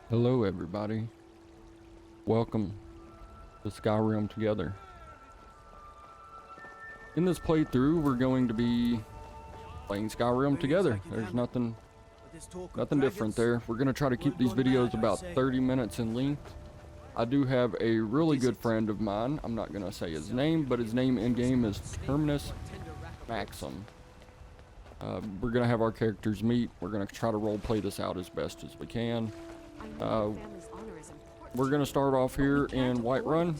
Hello everybody, welcome to SkyRIm together. In this playthrough we're going to be playing SkyRIm together. There's nothing different there. We're going to try to keep these videos about 30 minutes in length. I do have a really good friend of mine, I'm not going to say his name, but his name in game is Terminus Maxim. We're going to have our characters meet. We're going to try to role play this out as best as we can. We're gonna start off here in Whiterun.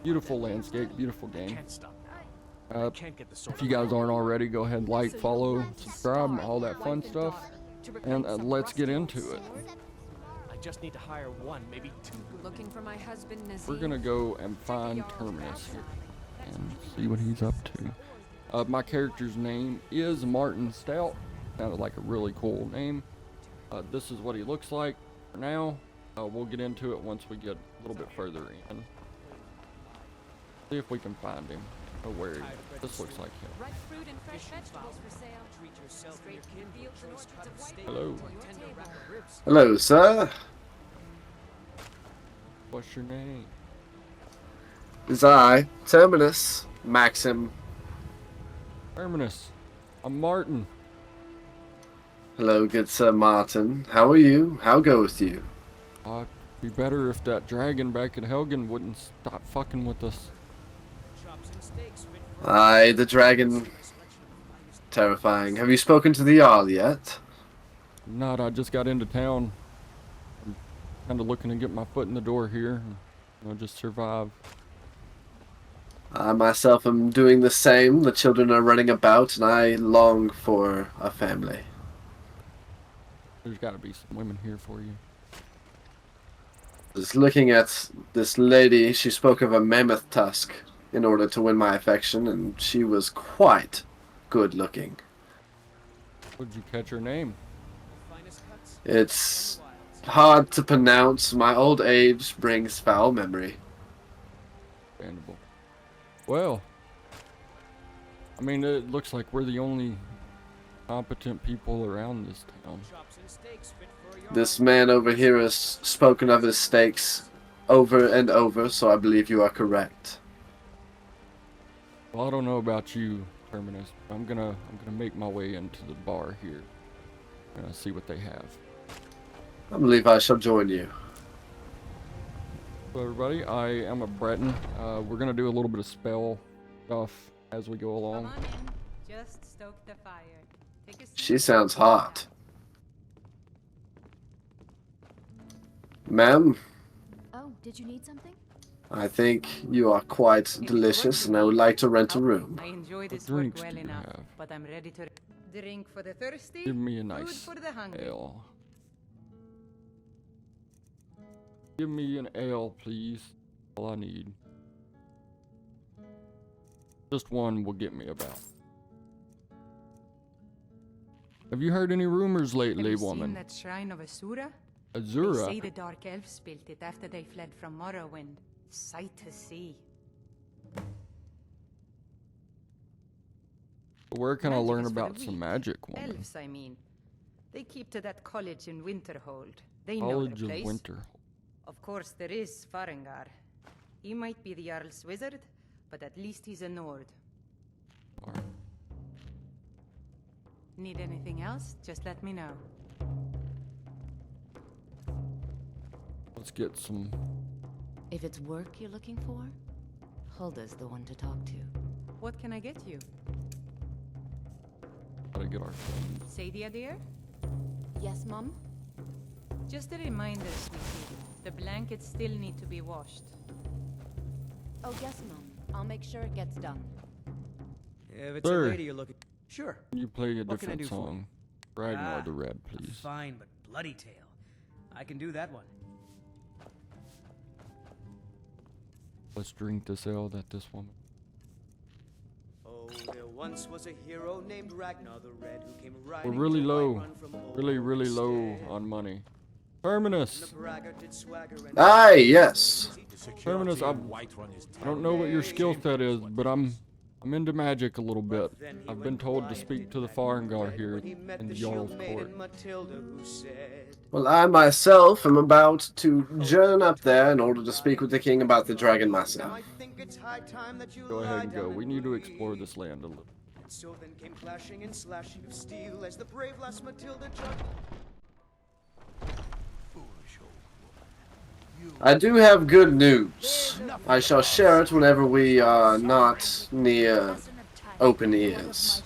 Beautiful landscape, beautiful game. If you guys aren't already, go ahead and like, follow, subscribe, all that fun stuff, and let's get into it. I just need to hire one, maybe two. Looking for my husband, Nazim. We're gonna go and find Terminus here and see what he's up to. My character's name is Martin Stout. Sounded like a really cool name. This is what he looks like for now. We'll get into it once we get a little bit further in. See if we can find him. Oh, where he is. This looks like him. Ripe fruit and fresh vegetables for sale. Treat yourself and your kin to the orchards of White. Hello. Hello, sir. What's your name? It's I, Terminus Maxim. Terminus. I'm Martin. Hello, good Sir Martin. How are you? How goes you? It'd be better if that dragon back at Helgen wouldn't stop fucking with us. Aye, the dragon. Terrifying. Have you spoken to the Jarl yet? Not, I just got into town. I'm kind of looking to get my foot in the door here. Just survive. I myself am doing the same. The children are running about, and I long for a family. There's got to be some women here for you. Just looking at this lady, she spoke of a mammoth tusk in order to win my affection, and she was quite good looking. Would you catch her name? It's hard to pronounce. My old age brings foul memory. Understandable. Well, I mean, it looks like we're the only competent people around this town. This man over here has spoken of his steaks over and over, so I believe you are correct. Well, I don't know about you, Terminus. I'm gonna make my way into the bar here. See what they have. I believe I shall join you. Hello, everybody. I am a Breton. We're gonna do a little bit of spell stuff as we go along. Come on in. Just stoke the fire. Take a seat. She sounds hot. Ma'am, Oh, did you need something? I think you are quite delicious, and I would like to rent a room. I enjoy What this work drinks well do you enough, have? but I'm ready to drink for the thirsty. Give me a food nice for the hungry. ale. Give me an ale, please. All I need. Just one will get me about. Have you heard any rumors Have lately, you seen woman? that shrine of Asura? They Azura? say the Dark Elves built it after they fled from Morrowind. Sight to see. Where can I Magic learn is for the about some weak. magic, woman? Elves, I mean. They keep to that college in Winterhold. They know College the of place. Winter. Of course, there is Farengar. He might be the Jarl's wizard, but at least he's a Nord. Need anything else? Just let me know. Let's get some. If it's work you're looking for, Hulda's the one to talk to. What can I get you? Gotta get our things. Sadia, dear? Yes, Mom? Just a reminder, sweetie. The blankets still need to be washed. Oh, yes, Mom. I'll make sure it gets done. If it's Sir. a lady you're looking... Sure. Can you play a What can I different do for you? song? Ragnar Ah, the Red, a please. fine but bloody tale. I can do that one. Let's drink this ale that this woman. Oh, there once was a hero named Ragnar the Red who came We're riding really to low. Whiterun from Really, old really low Stead. on money. And Terminus! the braggart did swagger and Aye, yes. Terminus, I don't know what your skill set is, but I'm I'm into magic a little bit. But then he I've went been told to quiet speak in to the that Farengar bed here when he met in the the Jarl's shield court. maiden Matilda, who said, Well, I myself am about to journey up there in order to speak with the king about the dragon "Now myself. I think it's high time that you Go lie ahead and go. down We and need to explore breathe." this land a little. And so then came clashing and slashing of steel as the brave lass Matilda jumped. I do have good news. I shall share it whenever we are not near open ears.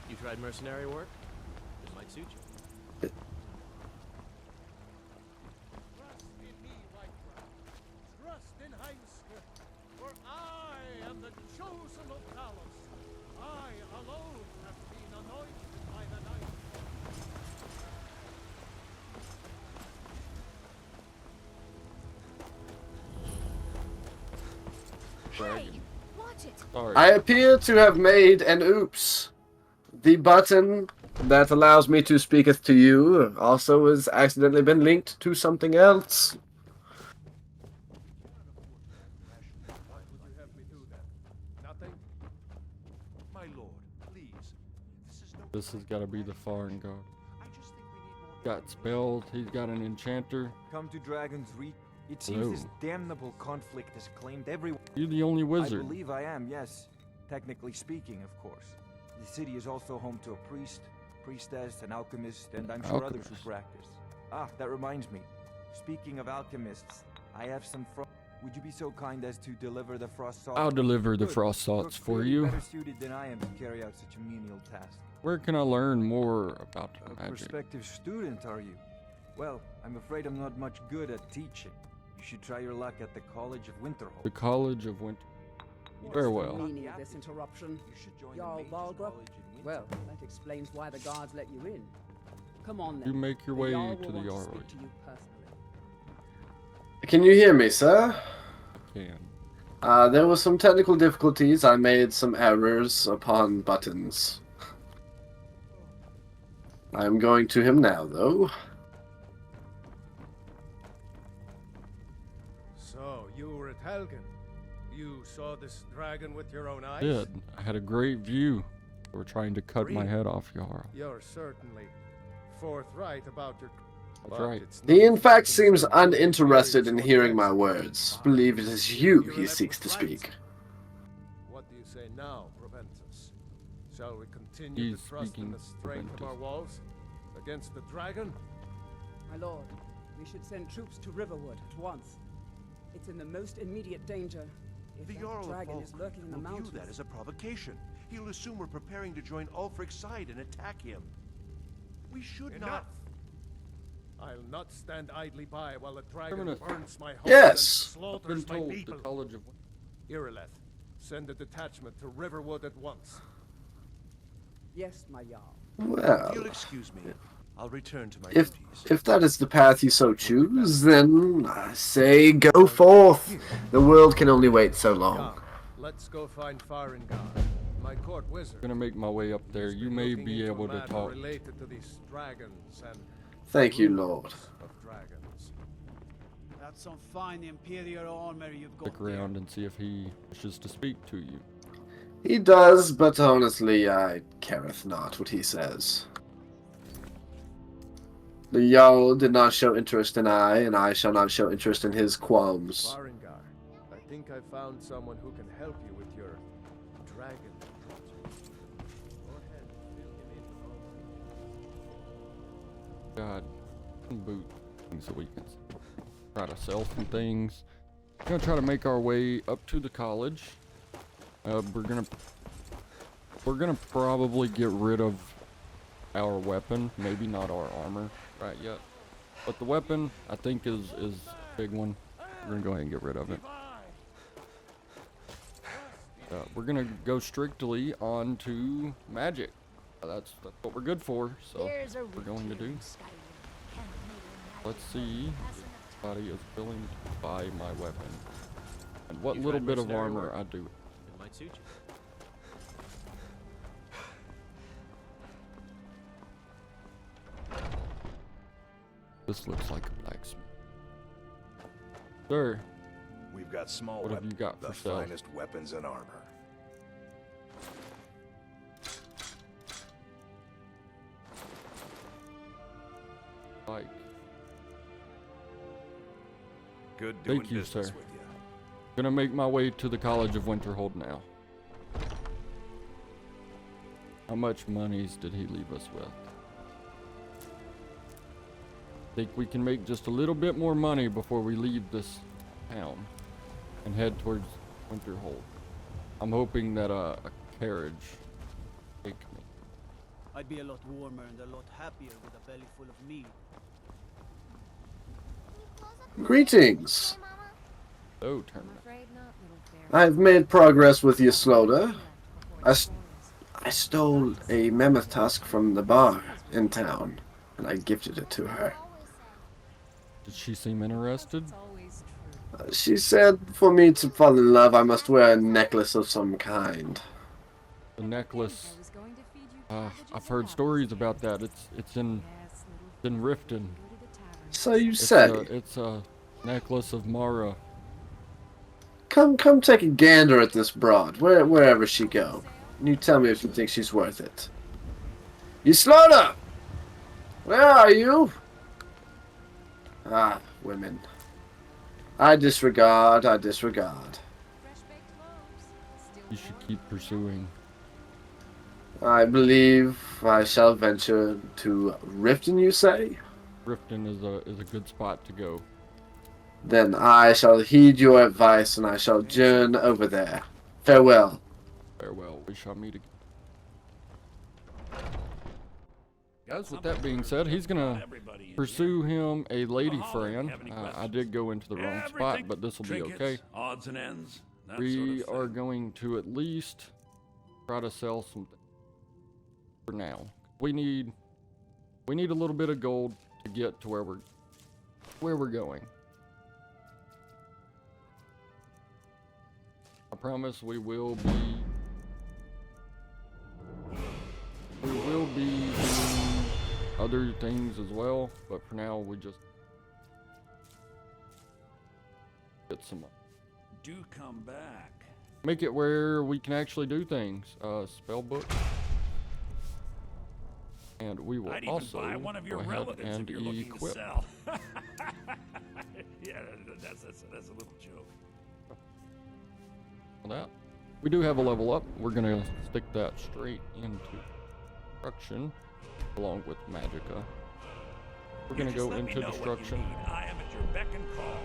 You tried mercenary work? It might suit you. Trust in Heinzke, for I am the chosen of Talos. I alone have been anointed by the night. Dragon. Watch it. Sorry. I appear to have made an oops. The button that allows me to speaketh to you also has accidentally been linked to something else. Why would you have me do that? Nothing? My lord, please. This is no This has got to be the Farengar. I just think we need more. Got spells. He's got an enchanter. Come to Dragon's Reach. It Hello. seems this damnable conflict has claimed everyone. You're the only I wizard. believe I am, yes. Technically speaking, of course. The city is also home to a priest, priestess, an alchemist, and I'm sure others who Alchemist. practice. Ah, that reminds me. Speaking of alchemists, I have some Would you be so kind as to deliver the frost salt? I'll deliver the Good. frost salts You're for clearly you. better suited than I am to carry out such a menial task. Where can I learn more about A magic? prospective student, are you? Well, I'm afraid I'm not much good at teaching. You should try your luck at the College of Winterhold. The College of Winter. Farewell. Meaning of this interruption? You should join Jarl the Mages Balgrup? College in Well, Winterhold. that explains why the guards let you in. Come on then. You make your The way Jarl to will the want to Jarl. speak to you personally. Can you hear me, sir? Can. There were some technical difficulties. I made some errors upon buttons. I'm going to him now, though. So, you were at Helgen. You saw this dragon with your own eyes? Did. I had a great view. They were trying to cut my Really? head off, Jarl. You're certainly forthright about your... That's but right. it's He, in not fact, something seems that uninterested in varies hearing with my words. Believe it is you he seeks to speak. What do you say now, Proventus? Shall we continue He's to trust in the speaking strength of Proventus. our walls against the dragon? My lord, we should send troops to Riverwood at once. It's in the most immediate danger. If The that Jarl of dragon is Falkreath lurking in the will view mountains. that as a provocation. He'll assume we're preparing to join Ulfric's side and attack him. We should Enough! not. I'll not stand idly by while the dragon Terminus. burns my home Yes. and I've been slaughters my told the people. College of Irileth, send a detachment to Riverwood at once. Yes, my Jarl. Well, If you'll excuse me, I'll return to my if duties. that is the path you so choose, then I say go forth. The world can only wait so long. Come, let's go find Farengar, my court wizard. gonna make my way up there. He's You been may looking be into a able to matter talk. related to these dragons and Thank you, rumors Lord. of dragons. That's some fine Imperial armor you've got Stick around and see if he wishes to speak to you. He does, but honestly, I careth not what he says. The Jarl did not show interest in I, and I shall not show interest in his qualms. Farengar, I think I found someone who can help you with your dragon project. Go ahead, fill him in with all God, boot things so we can try to sell some things. We're gonna try to make our way up to the college. We're gonna probably get rid of our weapon, maybe not our armor right yet, but the weapon I think is a big one. We're gonna go ahead and get rid of it. We're gonna go strictly on to magic. That's what we're good for. So we're going to do. Let's see if somebody is willing to buy my weapon and what You little tried bit of mercenary armor work? I do. It might suit you. This looks like a blacksmith. Sir, We've got small what have you got the for sale? finest weapons and armor. Good doing Thank you, business sir. with you. Gonna make my way to the College of Winterhold now. How much monies did he leave us with? Think we can make just a little bit more money before we leave this town and head towards Winterhold. I'm hoping that a carriage take me. I'd be a lot warmer and a lot happier with a belly full of meat. Greetings. Oh, Terminus. I've made progress with Yasloda. I stole a mammoth tusk from the bar in town, and I gifted it to her. Did she seem interested? She said for me to fall in love, I must wear a necklace of some kind. The necklace. I've heard stories about that. It's in Riften. So you say. It's a necklace of Mara. Come take a gander at this broad, wherever she go. You tell me if you think she's worth it. Yasloda! Where are you? Ah, women. I disregard. You should keep pursuing. I believe I shall venture to Riften, you say? Riften is a good spot to go. Then I shall heed your advice, and I shall journey over there. Farewell. Farewell. We shall meet again. Guys, with that being said, he's gonna pursue him a lady friend. I did go into the wrong spot, but this will be okay. Odds and ends. We are going to at least try to sell something for now. We need a little bit of gold to get to where we're going. I promise we will be doing other things as well, but for now we just get some. Do come back. Make it where we can actually do things. Spell book. And we will also buy one of your go ahead relatives and if you're looking equip. to sell. Yeah, that's a little joke. That we do have a level up. We're gonna stick that straight into destruction along with magicka. We're gonna go into destruction. I am at your beck and call.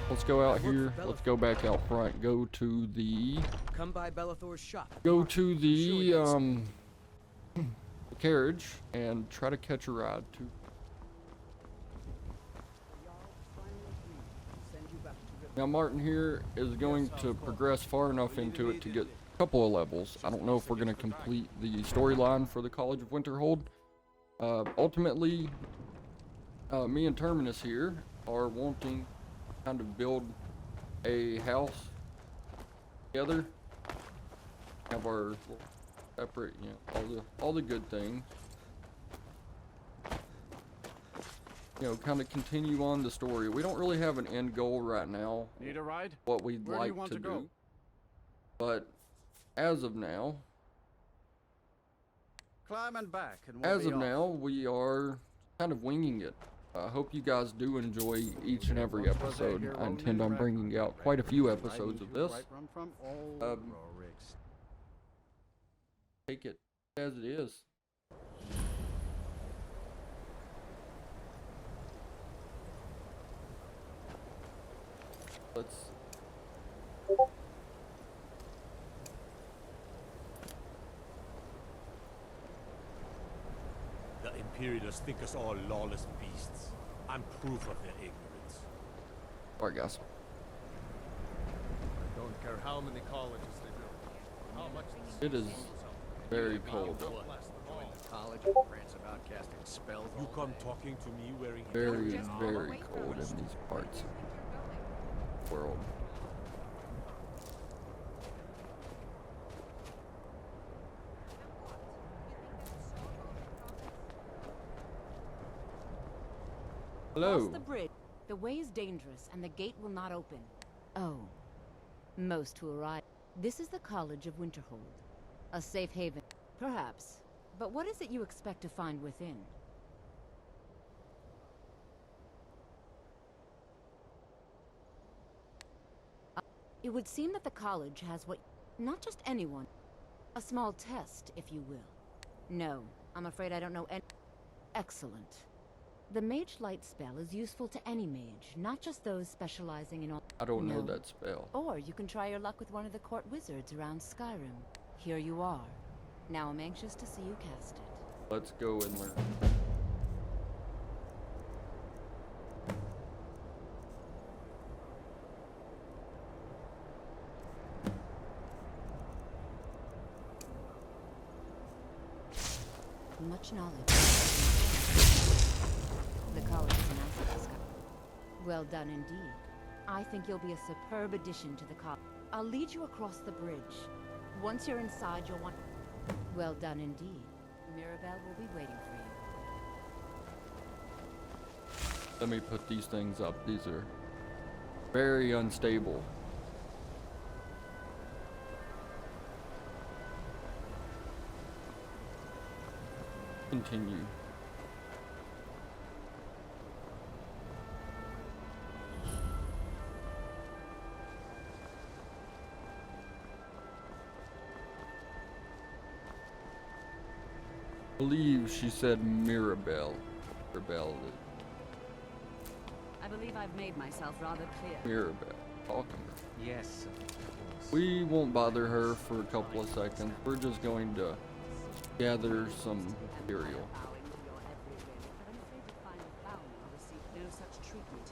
Let's go out here. Let's go back out front. Go to the Come by Bellathor's shop. Go to the carriage and try to catch a ride to. Now Martin here is going to progress far enough into it to get a couple of levels. I don't know if we're going to complete the storyline for the College of Winterhold. Ultimately, me and Terminus here are wanting to kind of build a house together. Have our separate, you know, all the good things. You know, kind of continue on the story. We don't really have an end goal right now. Need a ride? What we'd Where do you like want to to go? do. But as of now, Climb and back, and we'll be off. now, we are kind of winging it. I hope you guys do enjoy each and every episode. I intend on bringing out quite a few episodes of this. Take it as it is. Let's. The Imperialists think us all lawless beasts. I'm proof of their ignorance. Alright, guys. I don't care how many colleges they build. How much It is very cold. college and France about casting spells. You come talking to me wearing Very, very cold in these parts of the world. Hello. Cross the bridge. The way is dangerous, and the gate will not open. Oh. Most who arrive. This is the College of Winterhold. A safe haven. Perhaps. But what is it you expect to find within? It would seem that the college has what... Not just anyone. A small test, if you will. No, I'm afraid I don't know any... Excellent. The Mage Light spell is useful to any mage, not just those specializing in all... I don't know No. that spell. Or you can try your luck with one of the court wizards around SkyRIm. Here you are. Now I'm anxious to see you cast it. Let's go and learn. Much knowledge. The college is an asset to Sky. Well done indeed. I think you'll be a superb addition to the college. I'll lead you across the bridge. Once you're inside, you'll want... Well done indeed. Mirabelle will be waiting for you. Let me put these things up. These are very unstable. Continue. I believe she said Mirabelle. Mirabelle. I believe I've made myself rather clear. Mirabelle. Talking. Yes, of course. We won't bother her for a couple of seconds. We're just going to gather some material. No such treatment.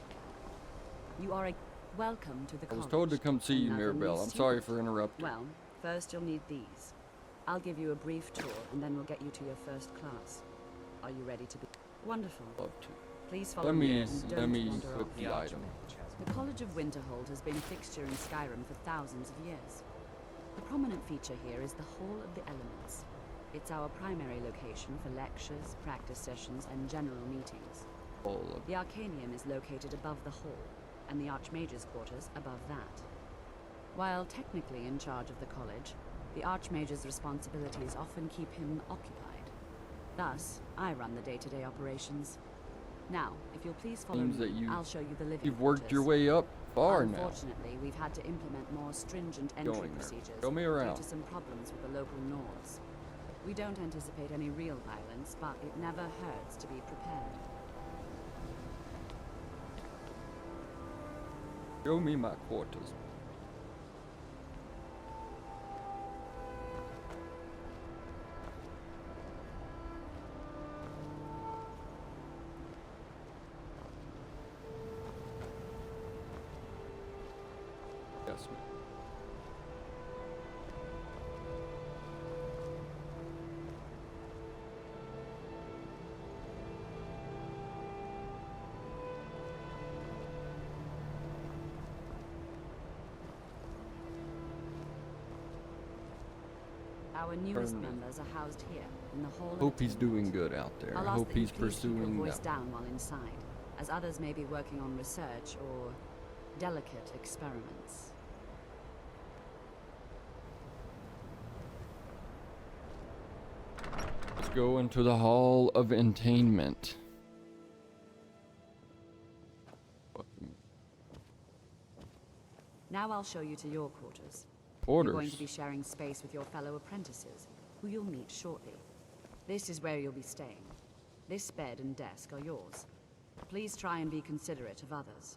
You are welcome to the I college. was told to come see you, Another Mirabelle. new I'm sorry student. for interrupting. Well, first you'll need these. I'll give you a brief tour, and then we'll get you to your first class. Are you ready to be? Wonderful. Love to. Please follow Let me me and don't wander put off. the item. The College of Winterhold has been a fixture in SkyRIm for thousands of years. The prominent feature here is the Hall of the Elements. It's our primary location for lectures, practice sessions, and general meetings. The Arcanium is located above the hall, and the Archmage's quarters above that. While technically in charge of the college, the Archmage's responsibilities often keep him occupied. Thus, I run the day-to-day operations. Now, if you'll please follow Seems me, that I'll show you the living you've worked your quarters. way up far now. Unfortunately, we've had to implement more stringent entry Going there. procedures Show me around. due to some problems with the local Nords. We don't anticipate any real violence, but it never hurts to be prepared. Show me my quarters. Yes, ma'am. Our newest Burn me. members are housed here, in the hall. Hope he's doing good out there. I I'll ask hope that you he's please keep your pursuing voice that. down while inside, as others may be working on research or delicate experiments. Let's go into the Hall of Entertainment. Now I'll show you to your quarters. Quarters? You're going to be sharing space with your fellow apprentices, who you'll meet shortly. This is where you'll be staying. This bed and desk are yours. Please try and be considerate of others.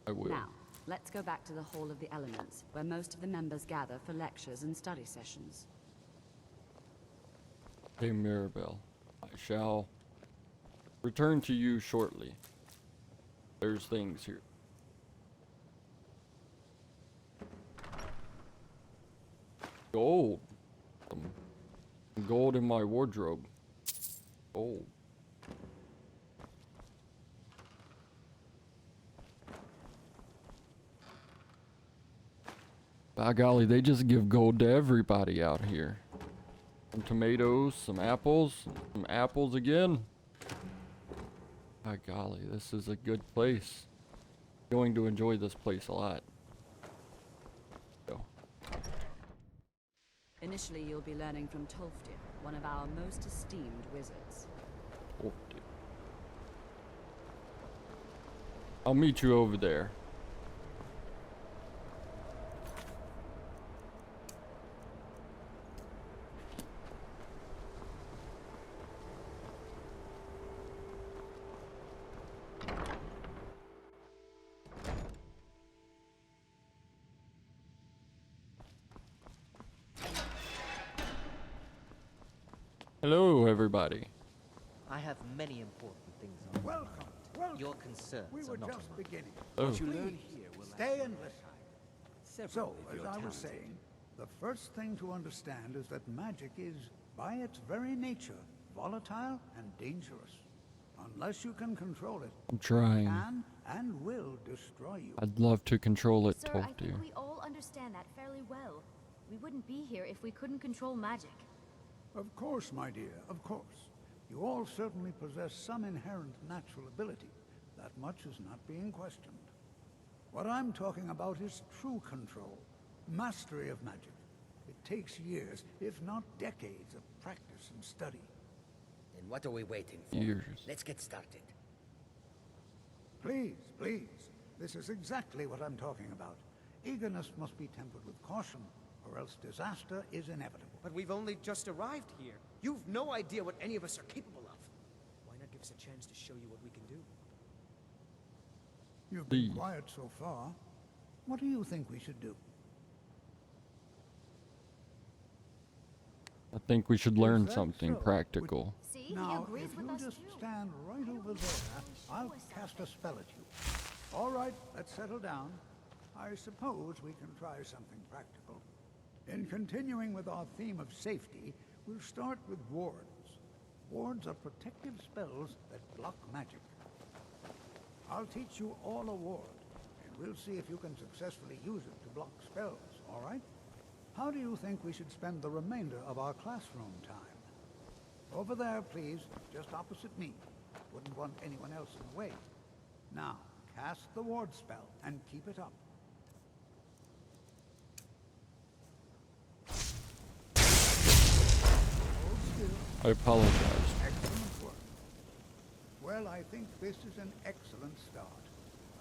I will. Now, let's go back to the Hall of the Elements, where most of the members gather for lectures and study sessions. Hey, Mirabelle. I shall return to you shortly. There's things here. Gold. Some gold in my wardrobe. Gold. By golly, they just give gold to everybody out here. Some tomatoes, some apples again. By golly, this is a good place. Going to enjoy this place a lot. Go. Initially, you'll be learning from Tolfdir, one of our most esteemed wizards. Tolfdir. I'll meet you over there. Hello, everybody. I have many important things on my mind. Welcome. Your concerns We are were not just mine. beginning. Oh. What you learn Please, here will stay and listen. Several So, of as your I was talented- saying, the first thing to understand is that magic is, by its very nature, volatile and dangerous. Unless you can control it, I'm trying. it can and will destroy you. I'd love to control it, Sir, I Tolkien. think we all understand that fairly well. We wouldn't be here if we couldn't control magic. Of course, my dear, of course. You all certainly possess some inherent natural ability. That much is not being questioned. What I'm talking about is true control, mastery of magic. It takes years, if not decades, of practice and study. Then what are we waiting for? Years. Let's get started. Please, please. This is exactly what I'm talking about. Eagerness must be tempered with caution, or else disaster is inevitable. But we've only just arrived here. You've no idea what any of us are capable of. Why not give us a chance to show you what we can do? You've been quiet so far. What do you think we should do? I think we should learn Is that something so? practical. See, he Now, agrees if with you us just too. stand right over there, I'll cast a spell at you. All right, let's settle down. I suppose we can try something practical. In continuing with our theme of safety, we'll start with wards. Wards are protective spells that block magic. I'll teach you all a ward, and we'll see if you can successfully use it to block spells, all right? How do you think we should spend the remainder of our classroom time? Over there, please, just opposite me. Wouldn't want anyone else in the way. Now, cast the ward spell and keep it up. Hold still. I apologize. Excellent work. Well, I think this is an excellent start.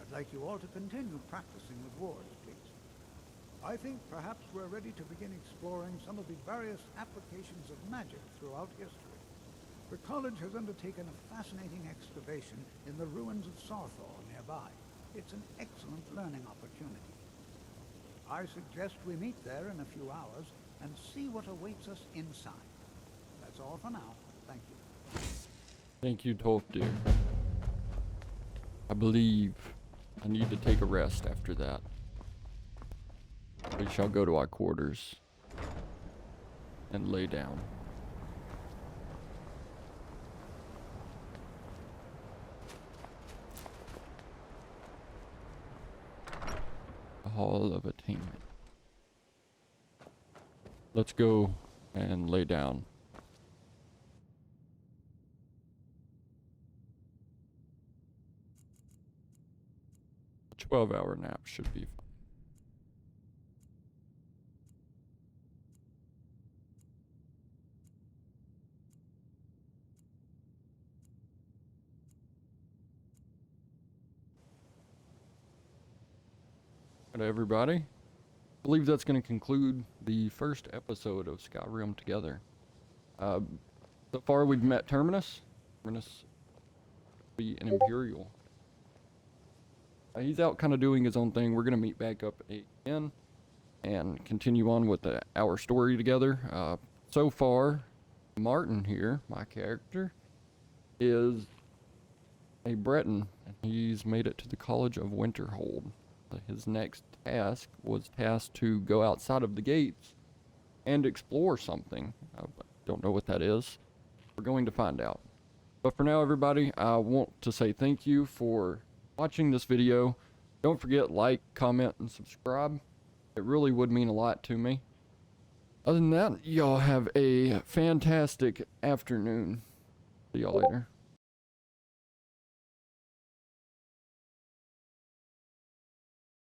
I'd like you all to continue practicing with wards, please. I think perhaps we're ready to begin exploring some of the various applications of magic throughout history. The college has undertaken a fascinating excavation in the ruins of Sarthor nearby. It's an excellent learning opportunity. I suggest we meet there in a few hours and see what awaits us inside. That's all for now. Thank you. Thank you, Tolkien. I believe I need to take a rest after that. We shall go to our quarters and lay down. The Hall of Attainment. Let's go and lay down. A 12-hour nap should be fine. Hello, everybody. I believe that's going to conclude the first episode of SkyRIm Together. So far, we've met Terminus. Terminus will be an Imperial. He's out kind of doing his own thing. We're going to meet back up again and continue on with our story together. So far, Martin here, my character, is a Breton, and he's made it to the College of Winterhold. His next task was tasked to go outside of the gates and explore something. I don't know what that is. We're going to find out. But for now, everybody, I want to say thank you for watching this video. Don't forget, like, comment, and subscribe. It really would mean a lot to me. Other than that, y'all have a fantastic afternoon. See y'all later.